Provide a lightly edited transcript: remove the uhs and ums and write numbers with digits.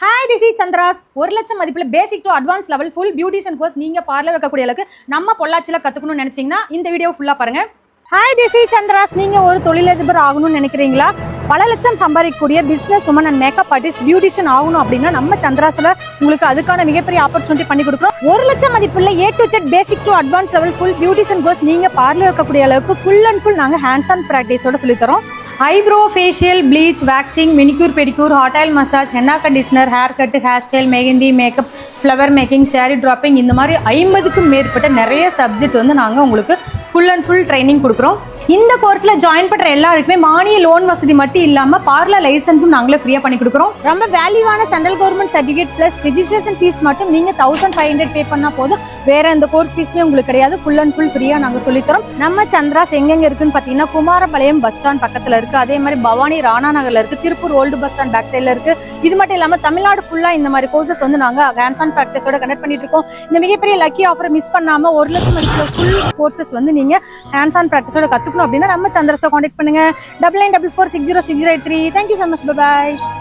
Hi, this is Chandras. 1 லட்சம் மதிப்புல basic to advance level full beautician course நீங்க parlour வைக்கக்கூடிய அளவுக்கு நம்ம பொள்ளாச்சியில கத்துக்கணும்னு நினைச்சீங்கன்னா இந்த வீடியோ ஃபுல்லா பாருங்க. Hi, this is Chandras. நீங்க ஒரு தொழிலதிபர் ஆகணும்னு நினைக்கிறீங்களா? பல லட்சம் சம்பாதிக்கக்கூடிய business woman and makeup artist beautician ஆகணும் அப்படின்னா நம்ம சந்திராஸ்ல உங்களுக்கு அதுக்கான மிகப்பெரிய ஆப்பர்ச்சுனிட்டி பண்ணி கொடுக்குறோம். 1 லட்சம் மதிப்புள்ள A to Z basic to advance level full beautician course நீங்க பார்லர் வைக்கக்கூடிய அளவுக்கு ஃபுல் அண்ட் ஃபுல் நாங்க ஹேண்ட்ஸ் ஆன் பிராக்டிஸோட சொல்லி தரோம். Eyebrow, facial, bleach, waxing, manicure, pedicure, hot oil massage, henna conditioner, hair cut, hair style, mehndi, makeup, flower making, sari draping, இந்த மாதிரி 50க்கும் மேற்பட்ட நிறைய சப்ஜெக்ட் வந்து நாங்கள் உங்களுக்கு ஃபுல் அண்ட் ஃபுல் ட்ரைனிங் கொடுக்குறோம். இந்த கோர்ஸில் ஜாயின் பண்ணுற எல்லாருக்குமே மானிய லோன் வசதி மட்டும் இல்லாமல் பார்லர் லைசன்ஸும் நாங்களே ஃப்ரீயாக பண்ணி கொடுக்குறோம். ரொம்ப வேல்யூவான central government certificate plus registration fees மட்டும் நீங்கள் 1500 பே பண்ணால் போதும். வேற எந்த கோர்ஸ் ஃபீஸுமே உங்களுக்கு கிடையாது. ஃபுல் அண்ட் ஃபுல் ஃப்ரீயாக நாங்கள் சொல்லித்தரோம். நம்ம சந்திராஸ் எங்கெங்கே இருக்குன்னு பார்த்தீங்கன்னா குமாரபாளையம் பஸ் ஸ்டாண்ட் பக்கத்தில் இருக்குது. அதே மாதிரி பவானி ராணா நகரில் இருக்குது. Tiruppur old bus stand back சைடில் இருக்குது. இது மட்டும் இல்லாமல் தமிழ்நாடு ஃபுல்லாக இந்த மாதிரி கோர்சஸ் வந்து நாங்கள் ஹேண்ட்ஸ் ஆன் ப்ராக்டிஸோட கண்டக்ட் பண்ணிட்டு இருக்கோம். இந்த மிகப்பெரிய லக்கி ஆஃபரை மிஸ் பண்ணாமல் 1 லட்சம் மதிப்புள்ள ஃபுல் கோர்சஸ் வந்து நீங்கள் ஹேண்ட்ஸ் ஆன் ப்ராக்டிஸோட கற்றுக்கணும் அப்படின்னா நம்ம சந்திராஸை கான்டாக்ட் பண்ணுங்க. 9944606083. Thank you so much. Bye bye.